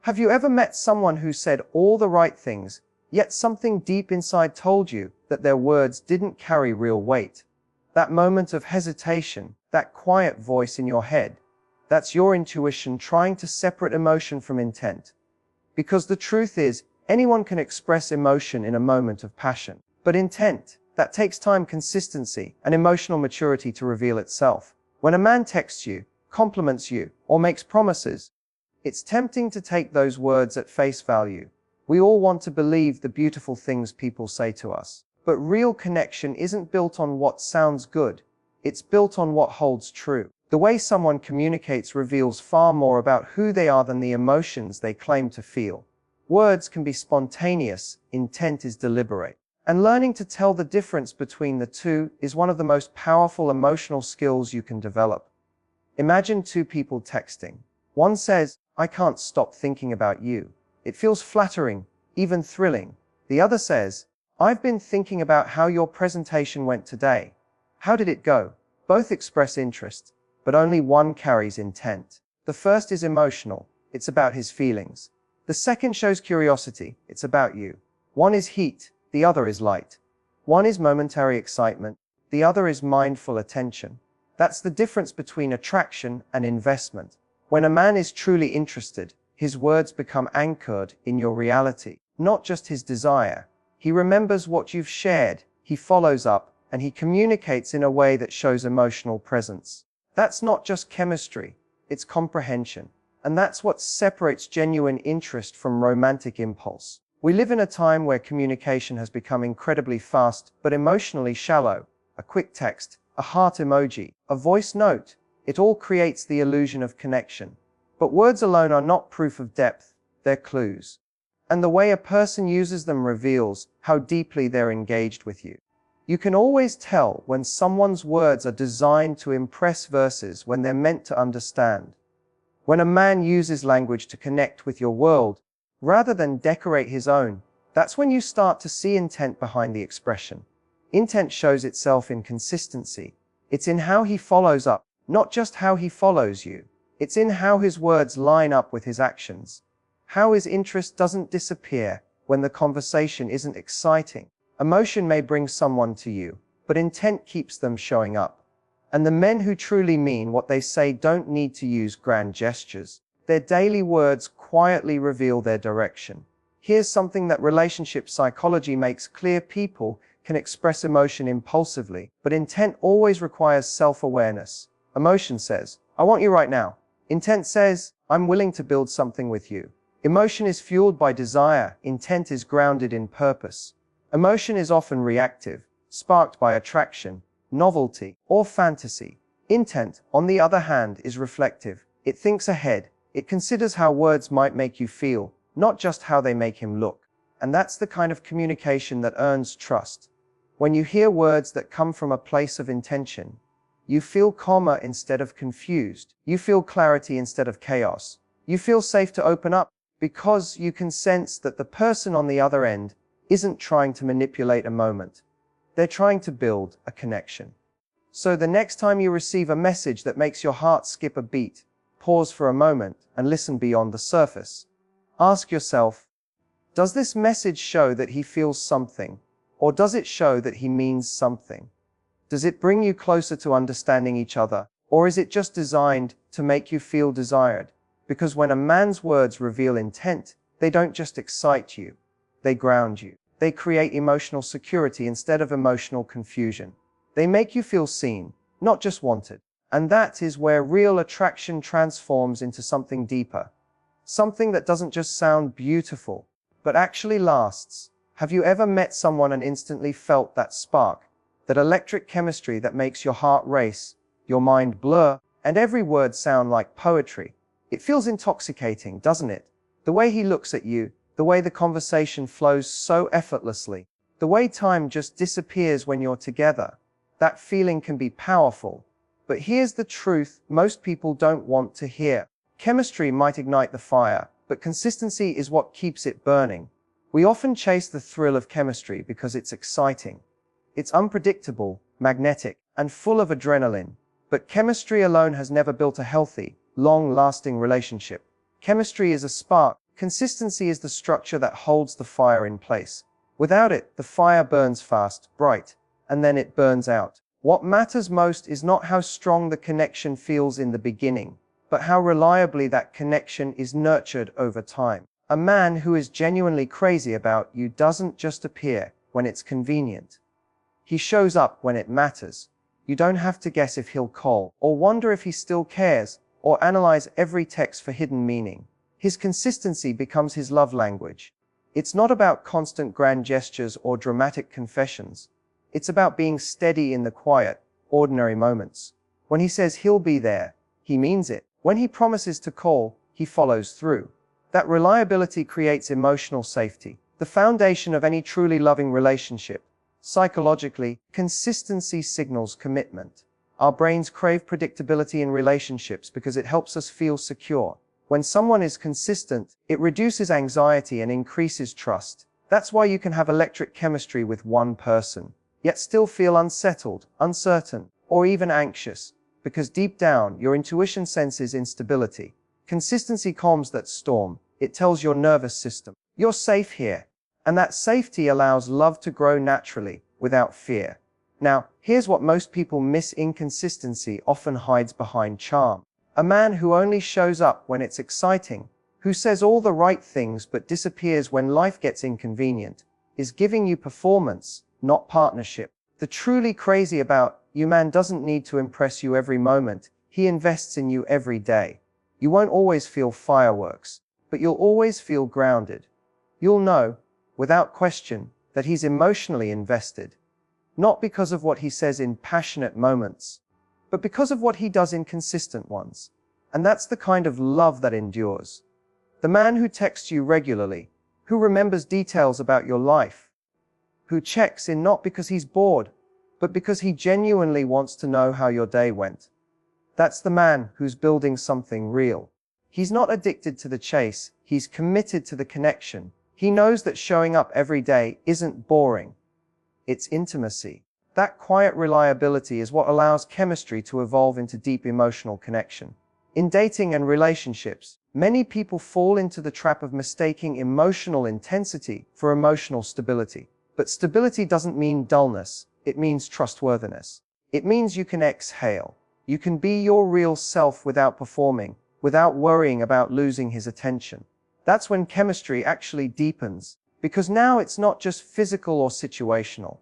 Have you ever met someone who said all the right things, yet something deep inside told you that their words didn't carry real weight? That moment of hesitation, that quiet voice in your head, that's your intuition trying to separate emotion from intent. Because the truth is, anyone can express emotion in a moment of passion. But intent, that takes time, consistency, and emotional maturity to reveal itself. When a man texts you, compliments you, or makes promises, it's tempting to take those words at face value. We all want to believe the beautiful things people say to us. But real connection isn't built on what sounds good. It's built on what holds true. The way someone communicates reveals far more about who they are than the emotions they claim to feel. Words can be spontaneous, intent is deliberate. And learning to tell the difference between the two is one of the most powerful emotional skills you can develop. Imagine two people texting. One says, "I can't stop thinking about you. It feels flattering, even thrilling." The other says, "I've been thinking about how your presentation went today. How did it go?" Both express interest, but only one carries intent. The first is emotional. It's about his feelings. The second shows curiosity. It's about you. One is heat, the other is light. One is momentary excitement, the other is mindful attention. That's the difference between attraction and investment. When a man is truly interested, his words become anchored in your reality, not just his desire. He remembers what you've shared, he follows up, and he communicates in a way that shows emotional presence. That's not just chemistry, it's comprehension. And that's what separates genuine interest from romantic impulse. We live in a time where communication has become incredibly fast, but emotionally shallow. A quick text, a heart emoji, a voice note, it all creates the illusion of connection. But words alone are not proof of depth, they're clues. And the way a person uses them reveals how deeply they're engaged with you. You can always tell when someone's words are designed to impress versus when they're meant to understand. When a man uses language to connect with your world, rather than decorate his own, that's when you start to see intent behind the expression. Intent shows itself in consistency. It's in how he follows up, not just how he follows you. It's in how his words line up with his actions. How his interest doesn't disappear when the conversation isn't exciting. Emotion may bring someone to you, but intent keeps them showing up. And the men who truly mean what they say don't need to use grand gestures. Their daily words quietly reveal their direction. Here's something that relationship psychology makes clear: people can express emotion impulsively, but intent always requires self-awareness. Emotion says, "I want you right now." Intent says, "I'm willing to build something with you." Emotion is fueled by desire, intent is grounded in purpose. Emotion is often reactive, sparked by attraction, novelty, or fantasy. Intent, on the other hand, is reflective. It thinks ahead. It considers how words might make you feel, not just how they make him look. And that's the kind of communication that earns trust. When you hear words that come from a place of intention, you feel calmer instead of confused. You feel clarity instead of chaos. You feel safe to open up because you can sense that the person on the other end isn't trying to manipulate a moment. They're trying to build a connection. So the next time you receive a message that makes your heart skip a beat, pause for a moment and listen beyond the surface. Ask yourself, does this message show that he feels something, or does it show that he means something? Does it bring you closer to understanding each other, or is it just designed to make you feel desired? Because when a man's words reveal intent, they don't just excite you, they ground you. They create emotional security instead of emotional confusion. They make you feel seen, not just wanted. And that is where real attraction transforms into something deeper. Something that doesn't just sound beautiful, but actually lasts. Have you ever met someone and instantly felt that spark? That electric chemistry that makes your heart race, your mind blur, and every word sound like poetry? It feels intoxicating, doesn't it? The way he looks at you, the way the conversation flows so effortlessly, the way time just disappears when you're together. That feeling can be powerful. But here's the truth most people don't want to hear. Chemistry might ignite the fire, but consistency is what keeps it burning. We often chase the thrill of chemistry because it's exciting. It's unpredictable, magnetic, and full of adrenaline. But chemistry alone has never built a healthy, long-lasting relationship. Chemistry is a spark. Consistency is the structure that holds the fire in place. Without it, the fire burns fast, bright, and then it burns out. What matters most is not how strong the connection feels in the beginning, but how reliably that connection is nurtured over time. A man who is genuinely crazy about you doesn't just appear when it's convenient. He shows up when it matters. You don't have to guess if he'll call, or wonder if he still cares, or analyze every text for hidden meaning. His consistency becomes his love language. It's not about constant grand gestures or dramatic confessions. It's about being steady in the quiet, ordinary moments. When he says he'll be there, he means it. When he promises to call, he follows through. That reliability creates emotional safety, the foundation of any truly loving relationship. Psychologically, consistency signals commitment. Our brains crave predictability in relationships because it helps us feel secure. When someone is consistent, it reduces anxiety and increases trust. That's why you can have electric chemistry with one person, yet still feel unsettled, uncertain, or even anxious, because deep down, your intuition senses instability. Consistency calms that storm. It tells your nervous system, you're safe here. And that safety allows love to grow naturally, without fear. Now, here's what most people miss: inconsistency often hides behind charm. A man who only shows up when it's exciting, who says all the right things but disappears when life gets inconvenient, is giving you performance, not partnership. The truly crazy about you man doesn't need to impress you every moment. He invests in you every day. You won't always feel fireworks, but you'll always feel grounded. You'll know, without question, that he's emotionally invested. Not because of what he says in passionate moments, but because of what he does in consistent ones. And that's the kind of love that endures. The man who texts you regularly, who remembers details about your life, who checks in not because he's bored, but because he genuinely wants to know how your day went. That's the man who's building something real. He's not addicted to the chase, he's committed to the connection. He knows that showing up every day isn't boring. It's intimacy. That quiet reliability is what allows chemistry to evolve into deep emotional connection. In dating and relationships, many people fall into the trap of mistaking emotional intensity for emotional stability. But stability doesn't mean dullness, it means trustworthiness. It means you can exhale. You can be your real self without performing, without worrying about losing his attention. That's when chemistry actually deepens, because now it's not just physical or situational.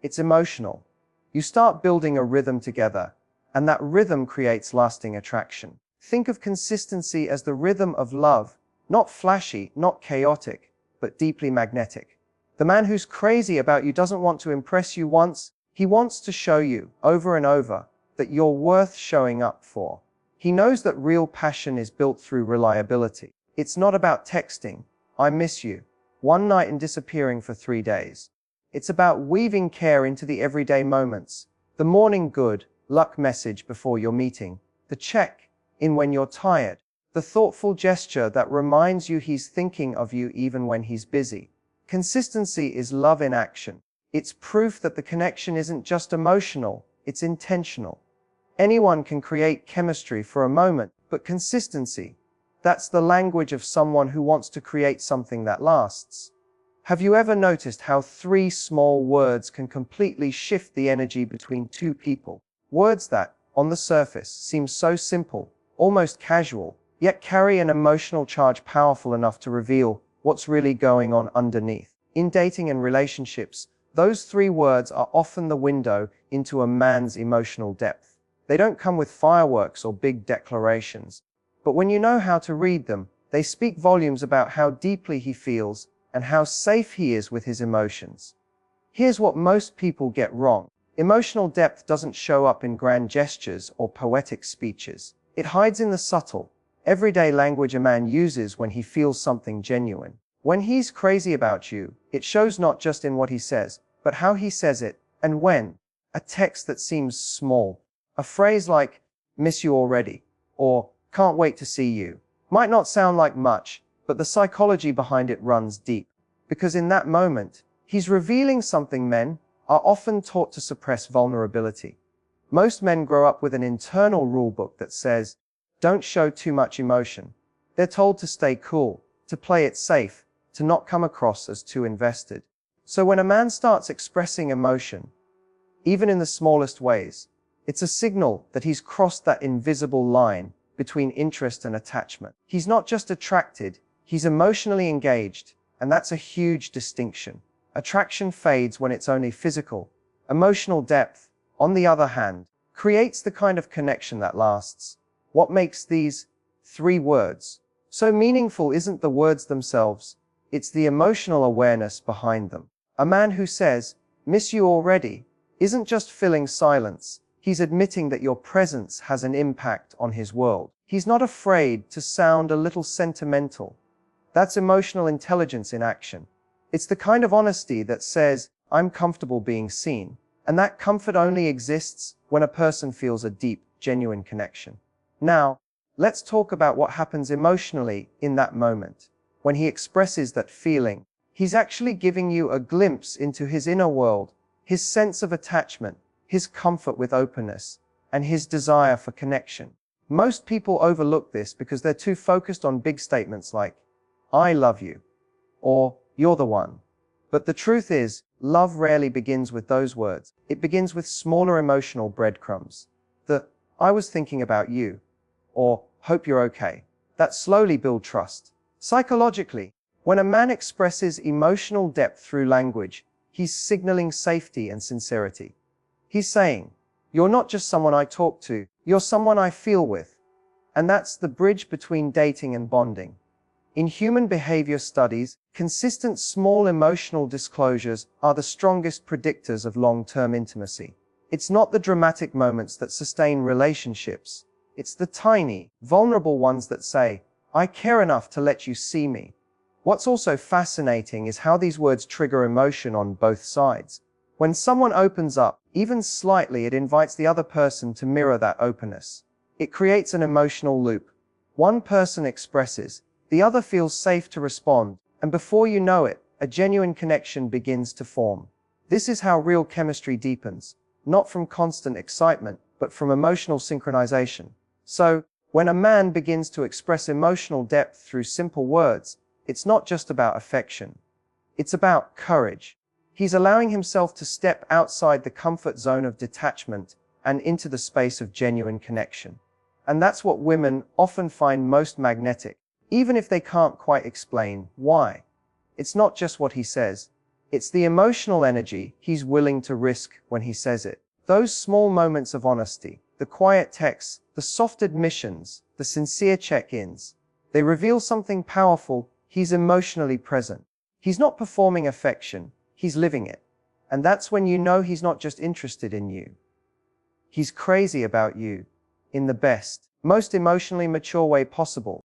It's emotional. You start building a rhythm together, and that rhythm creates lasting attraction. Think of consistency as the rhythm of love, not flashy, not chaotic, but deeply magnetic. The man who's crazy about you doesn't want to impress you once, he wants to show you, over and over, that you're worth showing up for. He knows that real passion is built through reliability. It's not about texting, "I miss you," one night and disappearing for 3 days. It's about weaving care into the everyday moments. The morning good luck message before your meeting, the check-in when you're tired, the thoughtful gesture that reminds you he's thinking of you even when he's busy. Consistency is love in action. It's proof that the connection isn't just emotional, it's intentional. Anyone can create chemistry for a moment, but consistency, that's the language of someone who wants to create something that lasts. Have you ever noticed how 3 small words can completely shift the energy between 2 people? Words that, on the surface, seem so simple, almost casual, yet carry an emotional charge powerful enough to reveal what's really going on underneath. In dating and relationships, those 3 words are often the window into a man's emotional depth. They don't come with fireworks or big declarations, but when you know how to read them, they speak volumes about how deeply he feels and how safe he is with his emotions. Here's what most people get wrong. Emotional depth doesn't show up in grand gestures or poetic speeches. It hides in the subtle, everyday language a man uses when he feels something genuine. When he's crazy about you, it shows not just in what he says, but how he says it, and when. A text that seems small, a phrase like, "miss you already," or "can't wait to see you," might not sound like much, but the psychology behind it runs deep. Because in that moment, he's revealing something men are often taught to suppress: vulnerability. Most men grow up with an internal rule book that says, "don't show too much emotion." They're told to stay cool, to play it safe, to not come across as too invested. So when a man starts expressing emotion, even in the smallest ways, it's a signal that he's crossed that invisible line between interest and attachment. He's not just attracted, he's emotionally engaged, and that's a huge distinction. Attraction fades when it's only physical. Emotional depth, on the other hand, creates the kind of connection that lasts. What makes these 3 words so meaningful isn't the words themselves, it's the emotional awareness behind them. A man who says, "Miss you already," isn't just filling silence, he's admitting that your presence has an impact on his world. He's not afraid to sound a little sentimental. That's emotional intelligence in action. It's the kind of honesty that says, "I'm comfortable being seen," and that comfort only exists when a person feels a deep, genuine connection. Now, let's talk about what happens emotionally in that moment. When he expresses that feeling, he's actually giving you a glimpse into his inner world, his sense of attachment, his comfort with openness, and his desire for connection. Most people overlook this because they're too focused on big statements like, "I love you," or "You're the one." But the truth is, love rarely begins with those words. It begins with smaller emotional breadcrumbs. The "I was thinking about you," or "Hope you're okay," that slowly build trust. Psychologically, when a man expresses emotional depth through language, he's signaling safety and sincerity. He's saying, "You're not just someone I talk to, you're someone I feel with." And that's the bridge between dating and bonding. In human behavior studies, consistent small emotional disclosures are the strongest predictors of long-term intimacy. It's not the dramatic moments that sustain relationships. It's the tiny, vulnerable ones that say, "I care enough to let you see me." What's also fascinating is how these words trigger emotion on both sides. When someone opens up, even slightly, it invites the other person to mirror that openness. It creates an emotional loop. One person expresses, the other feels safe to respond, and before you know it, a genuine connection begins to form. This is how real chemistry deepens, not from constant excitement, but from emotional synchronization. So, when a man begins to express emotional depth through simple words, it's not just about affection. It's about courage. He's allowing himself to step outside the comfort zone of detachment and into the space of genuine connection. And that's what women often find most magnetic, even if they can't quite explain why. It's not just what he says, it's the emotional energy he's willing to risk when he says it. Those small moments of honesty, the quiet texts, the soft admissions, the sincere check-ins, they reveal something powerful. He's emotionally present. He's not performing affection, he's living it. And that's when you know he's not just interested in you. He's crazy about you, in the best, most emotionally mature way possible.